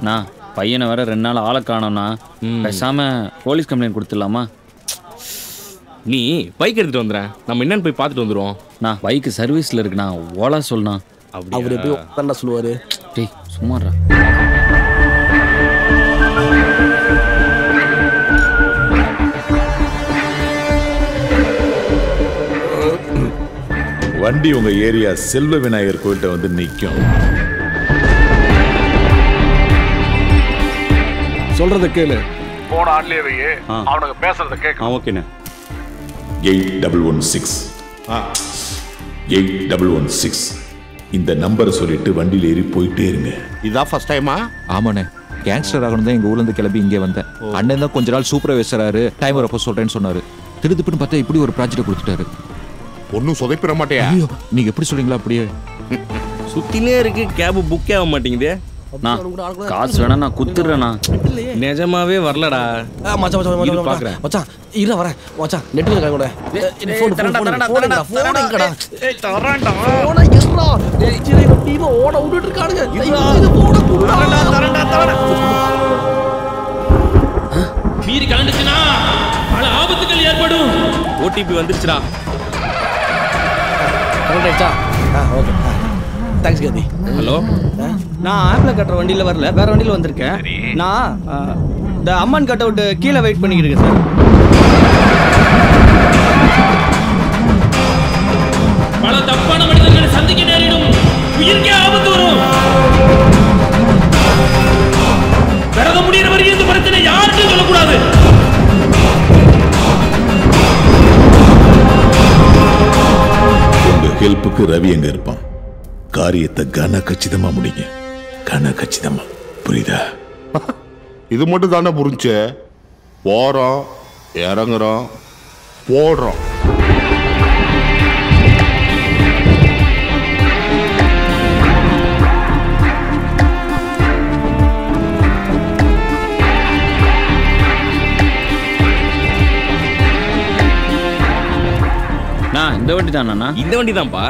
நான் பையனை வேற 2 நாள் ஆளை காணோம்னா பேசாம போலீஸ் கம்ப்ளைண்ட் கொடுத்துடலாமா? நீ பைக் எடுத்துட்டு வந்துடுறேன், நம்ம என்னன்னு போய் பார்த்துட்டு வந்துடுவோம். நான் பைக்கு சர்வீஸில் இருக்குண்ணா, ஓலா சொல்லணா. அவர் எப்படி உட்காண்டா சொல்லுவார்? டேய் சும்மாறா. வண்டி உங்க ஏரியா செல்வ விநாயகர் கோயில்கிட்ட வந்து நிற்கும். சொல்றத கேளு. போன ஆட்லயே வையே, அவனுக்கு பேசுறத கேட்க. ஓகேண்ணே. 8116 8116 இந்த நம்பரை சொல்லிட்டு வண்டியில் ஏறி போயிட்டே இருங்க. இதான் ஃபர்ஸ்ட் டைமா? ஆமாண்ணே, கேங்ஸ்டர் ஆகணும் தான் எங்கள் ஊர்லேருந்து கிளம்பி இங்கே வந்தேன். அண்ணன் தான் கொஞ்ச நாள் சூப்பர்வைசராரு, டைம் வரப்போ சொல்கிறேன்னு சொன்னார். திருதுப்புன்னு பார்த்தா இப்படி ஒரு ப்ராஜெக்ட் கொடுத்துட்டாரு. ஒன்றும் சொதைப்பிட மாட்டேயா? ஐயோ, நீங்கள் எப்படி சொல்கிறீங்களா அப்படியே சுத்தினே இருக்கு, கேப் புக்கே ஆக மாட்டேங்குது. நான் காசு வேணா நான் குத்துறேண்ணா. நிஜமாவே வரலடா. மச்சான் பாக்குறேன் மச்சான், இரு வரேன் மச்சான். நெட்ல இருக்க கூட ஃபோன் தரடா ஃபோன் எங்கடா? ஏய் தரடா ஃபோன் எங்கடா? டேய் சிரை டீம் ஓட விட்டுட்டு இருக்கானுங்க. இது போட தரடா. மீறி கலந்துச்சுனா பல ஆபத்துகள் ஏற்படும். ஓடிபி வந்துருச்சுடா. கரெக்ட்டா? ஓகே தேங்க்ஸ் கதி. ஹலோ, நான் ஆப்ல கட்டுற வண்டியில வரல, வேற வண்டியில வந்திருக்கேன். நான் இந்த அம்மன் கட் அவுட் கீழே வெயிட் பண்ணிக்கிட்டு இருக்கேன் சார். பல தப்பான மனிதர்களை சந்திக்க நேரிடும், உயிருக்கே ஆபத்து வரும். பிறகு முடிகிற வரையும் இந்த பிரச்சனை யாருக்கும் சொல்லக்கூடாது. உங்க ஹெல்ப்புக்கு ரவி எங்க இருப்பான். காரியத்தை கன கச்சிதமா முடிங்க, கன கச்சிதமா. புரியுதா? இது மட்டும் தானே புரிஞ்சு. போறோம், இறங்குறோம், போடுறோம். நான் இந்த வண்டி தானா? இந்த வண்டி தான்ப்பா.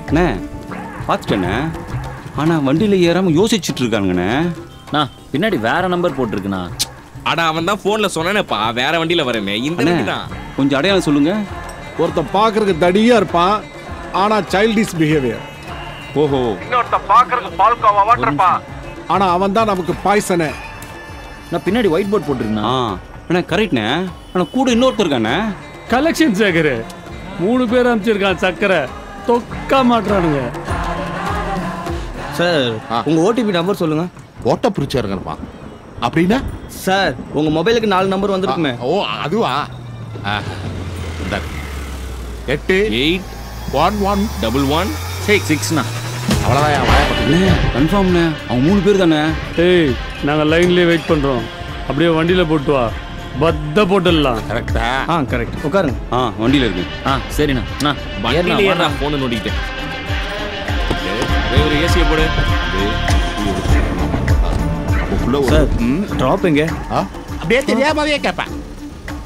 அண்ணே பார்த்துட்டேண்ணே, ஆனால் வண்டியில் ஏறாமல் யோசிச்சுட்டு இருக்காங்கண்ணே. நான் பின்னாடி வேற நம்பர் போட்டிருக்குண்ணா. அடா அவன் தான் ஃபோன்ல சொன்னானேப்பா, வேற வண்டியில வரமே. இந்த வண்டி தான். கொஞ்சம் அடையாளம் சொல்லுங்க. ஒருத்தன் பார்க்கறதுக்கு தடியா இருப்பான், ஆனா சைல்டிஷ் பிஹேவியர். ஓஹோ, இன்னொருத்த பாக்குறதுக்கு பால்கோவா இருப்பான், ஆனா அவன் தான் நமக்கு பாய்சனே. நான் பின்னாடி ஒயிட் போர்ட் போட்டிருக்கேண்ணா. அண்ணா கரெக்ட்ண்ணே. ஆனால் கூட இன்னொருத்தர் இருக்காண்ணே. கலெக்ஷன் சேகர் 3 பேர் அனுப்பிச்சிருக்கான். சக்கரை தொக்க மாட்டானுங்க சார். உங்க ஓடிபி நம்பர் சொல்லுங்க. ஓட்ட பிரிச்சு இறங்குறப்பா. அப்படின்னா சார் உங்க மொபைலுக்கு 4 நம்பர் வந்திருக்குமே. ஓ அதுவா? 88111166. அவ்வளோதான் வாயப்பட்டு. கன்ஃபார்ம்ண்ணே, அவங்க 3 பேர் தானே. ஏய் நாங்கள் லைன்லேயே வெயிட் பண்ணுறோம். அப்படியே வண்டியில் போட்டு வா, பத்த போட்டுடலாம். கரெக்டா? கரெக்ட். உட்காருங்க. வண்டியில் இருக்கு. சரிண்ணா. நான் வண்டியில ஏறா போன் நோண்டிக்கிட்டேன். ஒரு ஏசியை போடு. சார் ட்ராப் எங்க? அப்படியே தெரியாமவே கேட்பேன்.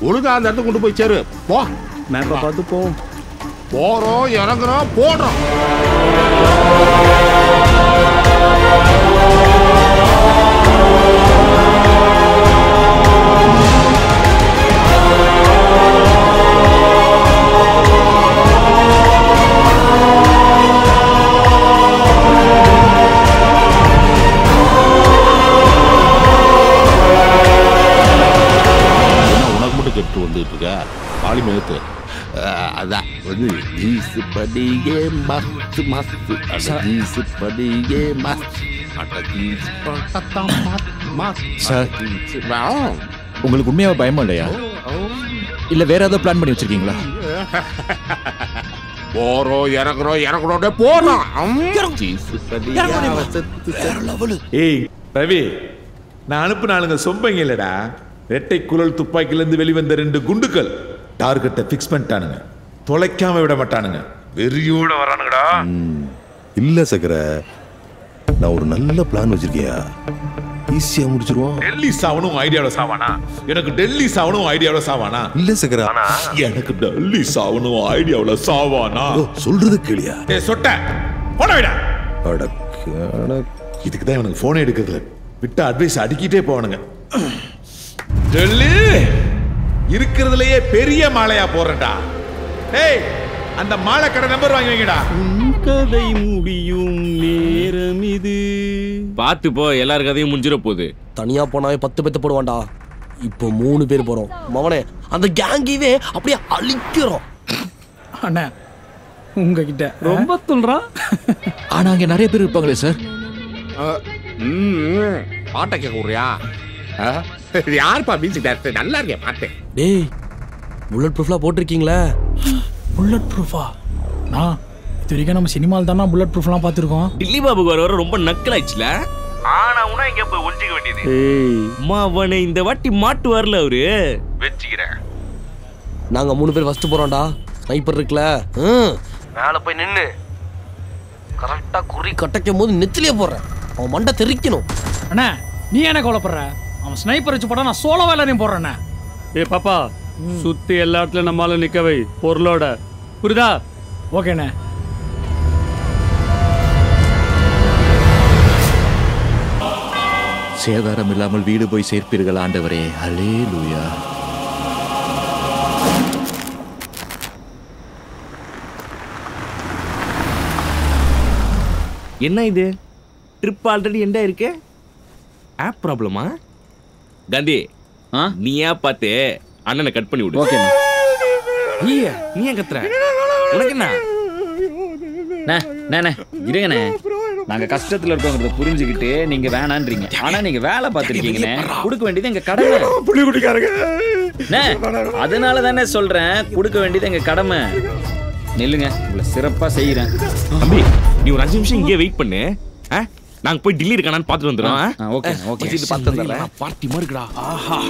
ஒழுங்கா அந்த இடத்துக்கு கொண்டு போய் சேரு. போ, மேப்பை பார்த்து போவோம். போறோம், இறங்குறோம், போடுறோம். கெட்டு வந்துட்டு இருக்க பாலி மேத்து. அதான் வந்து ஜீஸ் படியே மஸ்து மஸ்து. ஜீஸ் படியே மஸ்து. சார், உங்களுக்கு உண்மையாக பயமா இல்லையா? இல்லை வேற ஏதாவது பிளான் பண்ணி வச்சிருக்கீங்களா? போறோம், இறங்குறோம், போறோம். ஏய் ரவி, நான் அனுப்புன ஆளுங்க சொம்பங்க இல்லடா. ரெட்டை குழல் துப்பாக்கிலேருந்து வெளிவந்த 2 குண்டுகள் டார்கெட்டை ஃபிக்ஸ் பண்ணிட்டானுங்க. தொலைக்காம விட மாட்டானுங்க. வெறியோட வரானுங்கடா. இல்ல சக்கர, நான் ஒரு நல்ல பிளான் வச்சிருக்கியா, ஈஸியா முடிச்சிருவோம். டெல்லி சாவனும் ஐடியாவோட சாவானா? எனக்கு டெல்லி சாவனும் ஐடியாவோட சாவானா? இல்ல சக்கர, எனக்கு டெல்லி சாவனும் ஐடியாவோட சாவானா? சொல்றது கேளியா? சொட்ட போன விட. அடக்க இதுக்கு தான் எனக்கு போனே எடுக்கிறது. விட்ட அட்வைஸ் அடிக்கிட்டே போவானுங்க. டெல்லி இருக்கிறதுலயே பெரிய மாலையா போறேன்டா. டேய் அந்த மாலை கடை நம்பர் வாங்கி வைங்கடா. கதை முடியும் நேரம் இது. பார்த்து போ, எல்லார் கதையும் முடிஞ்சிட போகுது. தனியா போனாவே 10 பேத்து போடுவான்டா. இப்போ 3 பேர் போறோம். மவனே அந்த கேங்கிவே அப்படியே அழிக்கிறோம். அண்ணா உங்ககிட்ட ரொம்ப துள்றான். ஆனா அங்க நிறைய பேர் இருப்பாங்களே சார். பாட்டை கேட்க விடுறியா? யாருப்பா மியூசிக் டைரக்டர்? நல்லா இருக்கே பாட்டு. டேய் புல்லட் ப்ரூஃப்லாம் போட்டிருக்கீங்களே. புல்லட் ப்ரூஃபா? நான் இது வரைக்கும் நம்ம சினிமாவில் தானே புல்லட் ப்ரூஃப்லாம் பார்த்துருக்கோம். டில்லி பாபுக்கு வர ரொம்ப நக்கலாச்சுல. ஆனா உனா இங்க போய் ஒளிஞ்சிக்க வேண்டியது. அவனை இந்த வாட்டி மாட்டு வரல அவரு. வெச்சிக்கிறேன். நாங்க 3 பேர் ஃபர்ஸ்ட் போறோம்டா. ஸ்னைப்பர் இருக்குல, மேல போய் நின்னு கரெக்டா குறி கட்டைக்கும் போது நெத்திலே போடுறேன். அவன் மண்டை தெரிக்கணும். அண்ணா நீ என்ன கவலைப்படுற? அவன் ஸ்னைப்பர் வச்சு போட்டா நான் சோலோ வேலையும் போடுறேண்ணே. ஏ பாப்பா, சுத்தி எல்லா இடத்துலயும் நம்மால நிக்கவை பொருளோட. புரியுதா? ஓகேண்ணே. சேதாரம் இல்லாமல் வீடு போய் சேர்ப்பீர்கள் ஆண்டவரே. அல்லேலூயா. என்ன இது? ட்ரிப் ஆல்ரெடி எண்டா இருக்கு. ஆப் ப்ராப்ளமா? காந்தி நீ ஏன் பார்த்து அண்ணனை கட் பண்ணி விடு. ஓகே. நீ ஏன் கத்துற? உனக்கு என்ன? இருங்கண்ணே, நாங்க கஷ்டத்துல இருக்கோங்கிறத புரிஞ்சுக்கிட்டு நீங்க வேணான்றீங்க. ஆனா நீங்க வேலை பார்த்துருக்கீங்கண்ணே. கொடுக்க வேண்டியது எங்க கடமை. புளி குடிக்காரங்க. அதனால தானே சொல்றேன், கொடுக்க வேண்டியது எங்க கடமை. நில்லுங்க, உங்களை சிறப்பா செய்யறேன். தம்பி நீ ஒரு 5 நிமிஷம் இங்கே வெயிட் பண்ணு. நாங்க போய் டில்லி இருக்கானான்னு பார்த்துட்டு வந்துடுறோம். Okay okay. பார்த்து வந்துடுறேன். பார்ட்டி மாதிரி இருக்குடா. ஆஹா.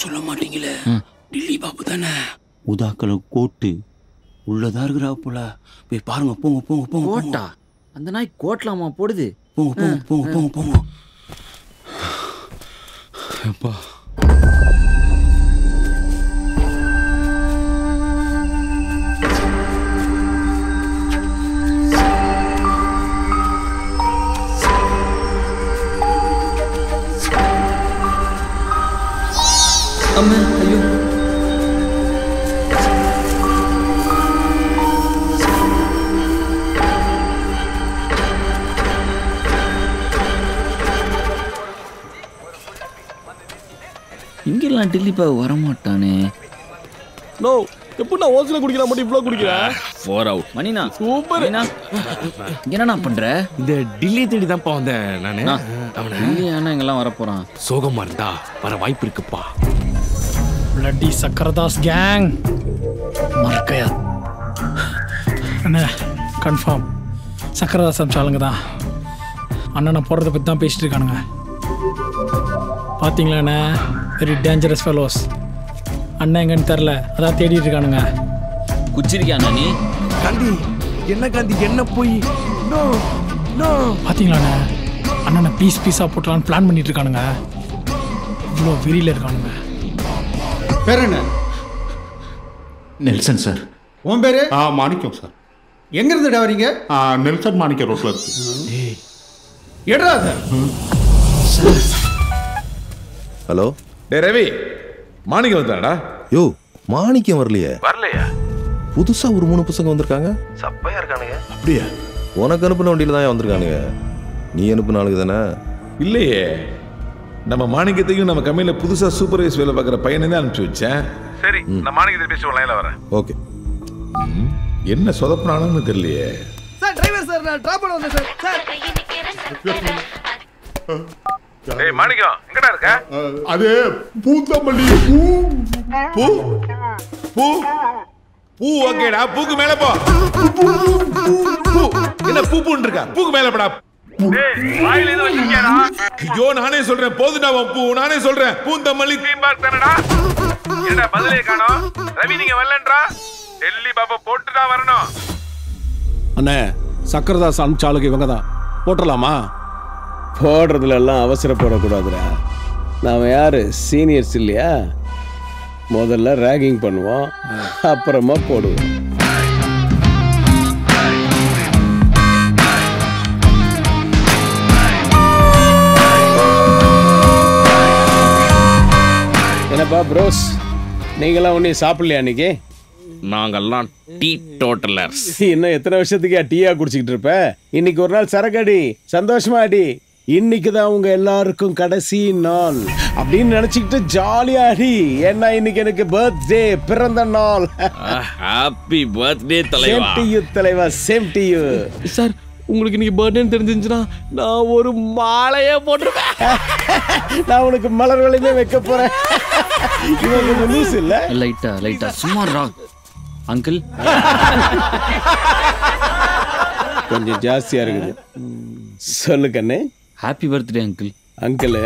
சொல்ல மாட்டீங்களே, டில்லி பாபு தானே. உதாக்கல கோட்டு உள்ளதா இருக்கிறா போல. போய் பாருங்க. போங்க போங்க போங்க. கோட்டா? அந்த நாய் கோட்லாமா போடுது? போங்க போங்க போங்க போங்க போங்க. அப்பா அம்மா, ஐயோ. இங்கெல்லாம் டில்லி பாபு வரமாட்டானே. நோ, எப்படி நான் ஓசில குடிக்கிறேன் மட்டும் இவ்வளவு குடிக்கிறேன். 4 அவுட். மணினா சூப்பர். என்னண்ணா பண்ற? இந்த டில்லி தேடி தான்ப்பா வந்தேன் நானு. அவனை இங்கெல்லாம் வரப்போறான். சோகமா இருந்தா வர வாய்ப்பு இருக்குப்பா. பிளட்டி சக்கரதாஸ் கேங் மறக்கையா? அண்ணா கன்ஃபார்ம் சக்கரதாஸ் அம்சாளுங்க தான். அண்ணனை போடுறத பற்றி தான் பேசிட்டு இருக்கானுங்க. பார்த்தீங்களா அண்ணா? Very dangerous fellows. அண்ணன் எங்கன்னு தெரில, அதான் தேடிட்டு இருக்கானுங்க. குச்சிருக்கியா நீ? காந்தி என்ன காந்தி என்ன போய் பார்த்தீங்களாண்ணா? அண்ணனை பீஸாக போட்டலான்னு பிளான் பண்ணிட்டு இருக்கானுங்க. இவ்வளோ வெறியில் இருக்கானுங்க. பேர் என்ன? Nelson sir. உன் பேரு? மாணிக்கம் சார். எங்க இருந்து வரீங்க? நெல்சன் மாணிக்க ரோட்ல இருக்கு. எடுறா சார். ஹலோ. டே ரவி, மாணிக்கம் வந்தாடா. யோ மாணிக்கம் வரலையே. வரலையா? புதுசா ஒரு 3 பசங்க வந்திருக்காங்க. சப்பையா இருக்கானுங்க. அப்படியா? உனக்கு அனுப்பின வண்டியில தான் வந்திருக்கானுங்க. நீ அனுப்பின ஆளுக்கு தானே? இல்லையே, நம்ம மாணிக்கத்தையும் நம்ம கம்பெனில புதுசா சூப்பர்வைஸ் வேலை பார்க்குற பையனை தான் அனுப்பிச்சு வச்சேன். சரி, நான் மாணிக்கத்தை பேசி லைன்ல வரேன். ஓகே. என்ன சொதப்பினானு தெரியலையே. சார் டிரைவர் சார், நான் டிராப் பண்ண வந்தேன் சார். டேய் மாணிக்கம், எங்கடா இருக்க? அது பூந்தமல்லி பூ பூ பூ பூ. ஓகேடா, பூக்கு மேல போ. பூ என்ன பூ பூன்னு இருக்கா? பூக்கு மேல போடா. வாயில ஏதோ வச்சிருக்கியாடா? ஐயோ நானே சொல்றேன், போதுடா உன் பூ. நானே சொல்றேன், பூந்தமல்லி தீம் பார்க் தானடா. என்னடா பதிலே காணோம்? ரவி நீங்க வரலன்றா? டெல்லி பாபா போட்டு தான் வரணும். அண்ணே சக்கரதாஸ் அனுப்பிச்சாளுக்கு இவங்க தான். போட்டுடலாமா? போடுறதுல எல்லாம் அவசரப்படக்கூடாதுடா. நாம யாரு சீனியர்ஸ் இல்லையா? முதல்ல ரேகிங் பண்ணுவோம், அப்புறமா போடுவோம். என்னப்பா ப்ரோஸ், நீங்களாம் ஒன்றும் சாப்பிடலையா அன்னைக்கு? நாங்கெல்லாம் டீ டோட்டலர்ஸ். இன்னும் எத்தனை வருஷத்துக்கு டீயா குடிச்சிக்கிட்டு இருப்ப? இன்னைக்கு ஒரு நாள் சரக்கடி, சந்தோஷமா அடி. இன்னைக்கு தான் உங்க எல்லாருக்கும் கடைசி நாள் அப்படின்னு நினைச்சுக்கிட்டு ஜாலியா அடி. ஏன்னா இன்னைக்கு எனக்கு பர்த்டே, பிறந்த நாள். ஹாப்பி பர்த்டே தலைவா. சேம் டு யூ தலைவா, சேம் டு யூ. சார், உங்களுக்கு இன்னைக்கு பர்த்டேன்னு தெரிஞ்சிருந்துச்சுன்னா நான் ஒரு மாலையே போட்டிருப்பேன். நான் உனக்கு மலர் வளையமே வைக்க போறேன். இவங்க நியூஸ் இல்ல. லைட்டா சும்மா அங்கிள் கொஞ்சம் ஜாஸ்தியா இருக்குது. சொல்லு கண்ணு. Happy birthday uncle. Uncle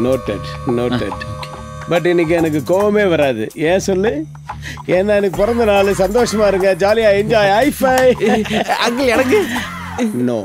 noted. But இன்னைக்கு எனக்கு கோவமே வராது. ஏன் சொல்லு? ஏன்னா எனக்கு பிறந்த நாள், சந்தோஷமா இருங்க, ஜாலியா என்ஜாய். High five. அங்கிள் எனக்கு நோ.